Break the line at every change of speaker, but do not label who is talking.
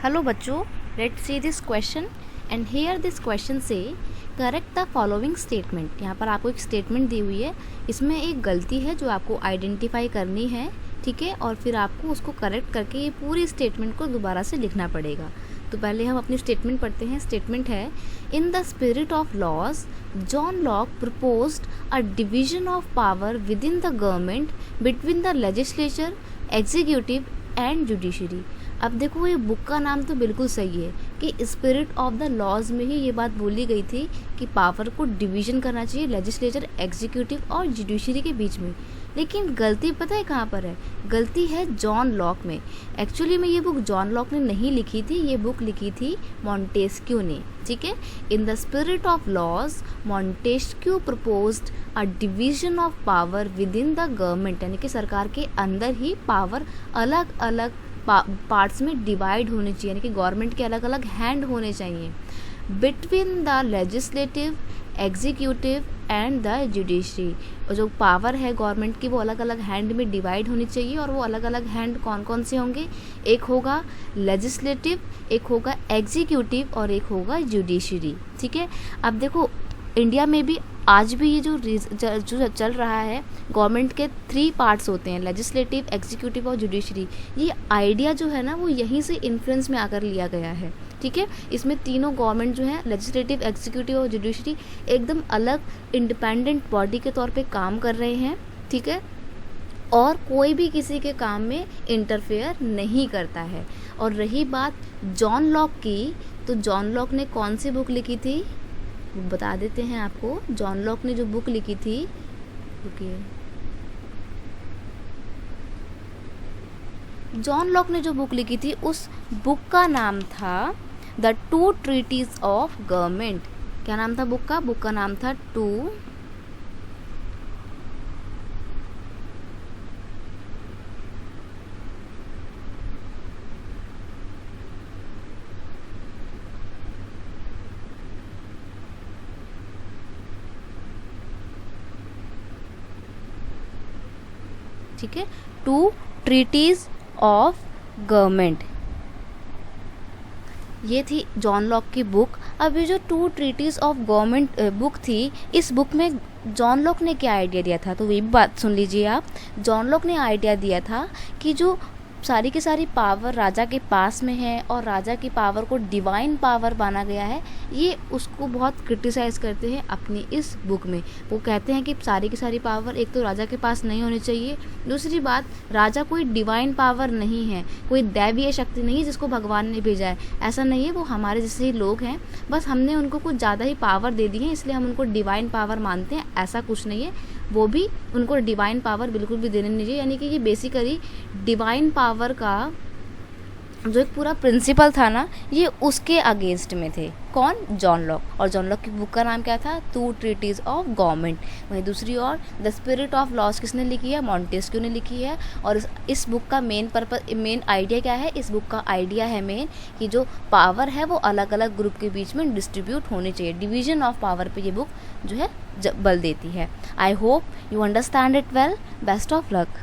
Hello बच्चों, let's see this question and here this question say correct the following statement। यहाँ पर आपको एक स्टेटमेंट दी हुई है, इसमें एक गलती है जो आपको आइडेंटिफाई करनी है, ठीक है, और फिर आपको उसको करेक्ट करके ये पूरी स्टेटमेंट को दोबारा से लिखना पड़ेगा। तो पहले हम अपनी स्टेटमेंट पढ़ते हैं। स्टेटमेंट है, in the spirit of laws John Locke proposed a division of power within the government between the legislature, executive and judiciary. अब देखो, ये बुक का नाम तो बिल्कुल सही है कि स्पिरिट ऑफ द लॉज में ही ये बात बोली गई थी कि पावर को डिवीजन करना चाहिए लेजिस्लेचर, एग्जीक्यूटिव और जुडिशरी के बीच में। लेकिन गलती पता है कहाँ पर है? गलती है जॉन लॉक में। एक्चुअली में ये बुक जॉन लॉक ने नहीं लिखी थी, ये बुक लिखी थी मॉन्टेस्क्यू ने, ठीक है। In the spirit of laws Montesquieu proposed a division of power within the government, यानी कि सरकार के अंदर ही पावर अलग अलग पार्ट्स में डिवाइड होनी चाहिए, यानी कि गवर्नमेंट के अलग अलग हैंड होने चाहिए। Between the legislative, executive and the judiciary, और जो पावर है गवर्नमेंट की वो अलग अलग हैंड में डिवाइड होनी चाहिए। और वो अलग अलग हैंड कौन कौन से होंगे? एक होगा लेजिस्लेटिव, एक होगा एग्जीक्यूटिव और एक होगा जुडिशरी, ठीक है। अब देखो, इंडिया में भी आज भी ये जो चल रहा है, गवर्नमेंट के 3 पार्ट्स होते हैं, लेजिस्लेटिव, एग्जीक्यूटिव और जुडिशरी। ये आइडिया जो है ना वो यहीं से इन्फ्लुएंस में आकर लिया गया है, ठीक है। इसमें तीनों गवर्नमेंट जो है, लेजिस्लेटिव, एग्जीक्यूटिव और जुडिशरी, एकदम अलग इंडिपेंडेंट बॉडी के तौर पे काम कर रहे हैं, ठीक है, और कोई भी किसी के काम में इंटरफेयर नहीं करता है। और रही बात जॉन लॉक की, तो जॉन लॉक ने कौन सी बुक लिखी थी वो बता देते हैं आपको। जॉन लॉक ने जो बुक लिखी थी, रुकिए, जॉन लॉक ने जो बुक लिखी थी उस बुक का नाम था द 2 ट्रीटीज ऑफ गवर्नमेंट। क्या नाम था बुक का? बुक का नाम था 2 ठीक है, 2 ट्रीटीज ऑफ गवर्नमेंट, ये थी जॉन लॉक की बुक। अब ये जो 2 ट्रीटीज ऑफ गवर्नमेंट बुक थी, इस बुक में जॉन लॉक ने क्या आइडिया दिया था, तो ये भी बात सुन लीजिए आप। जॉन लॉक ने आइडिया दिया था कि जो सारी की सारी पावर राजा के पास में है और राजा की पावर को डिवाइन पावर माना गया है, ये उसको बहुत क्रिटिसाइज़ करते हैं अपनी इस बुक में। वो कहते हैं कि सारी की सारी पावर एक तो राजा के पास नहीं होनी चाहिए, दूसरी बात राजा कोई डिवाइन पावर नहीं है, कोई दैवीय शक्ति नहीं है जिसको भगवान ने भेजा है, ऐसा नहीं है। वो हमारे जैसे ही लोग हैं, बस हमने उनको कुछ ज़्यादा ही पावर दे दी है इसलिए हम उनको डिवाइन पावर मानते हैं, ऐसा कुछ नहीं है। वो भी उनको डिवाइन पावर बिल्कुल भी देने नहीं चाहिए, यानी कि ये बेसिकली डिवाइन पावर का जो एक पूरा प्रिंसिपल था ना, ये उसके अगेंस्ट में थे। कौन? John Locke. और जॉन लॉक की बुक का नाम क्या था? 2 ट्रीटीज ऑफ गवर्नमेंट। वहीं दूसरी ओर द स्पिरिट ऑफ लॉज किसने लिखी है? मॉन्टेस्क्यू ने लिखी है। और इस बुक का मेन आइडिया क्या है? इस बुक का आइडिया है मेन कि जो पावर है वो अलग अलग ग्रुप के बीच में डिस्ट्रीब्यूट होनी चाहिए। डिवीजन ऑफ पावर पे ये बुक जो है बल देती है। I hope you understand it well. Best of luck.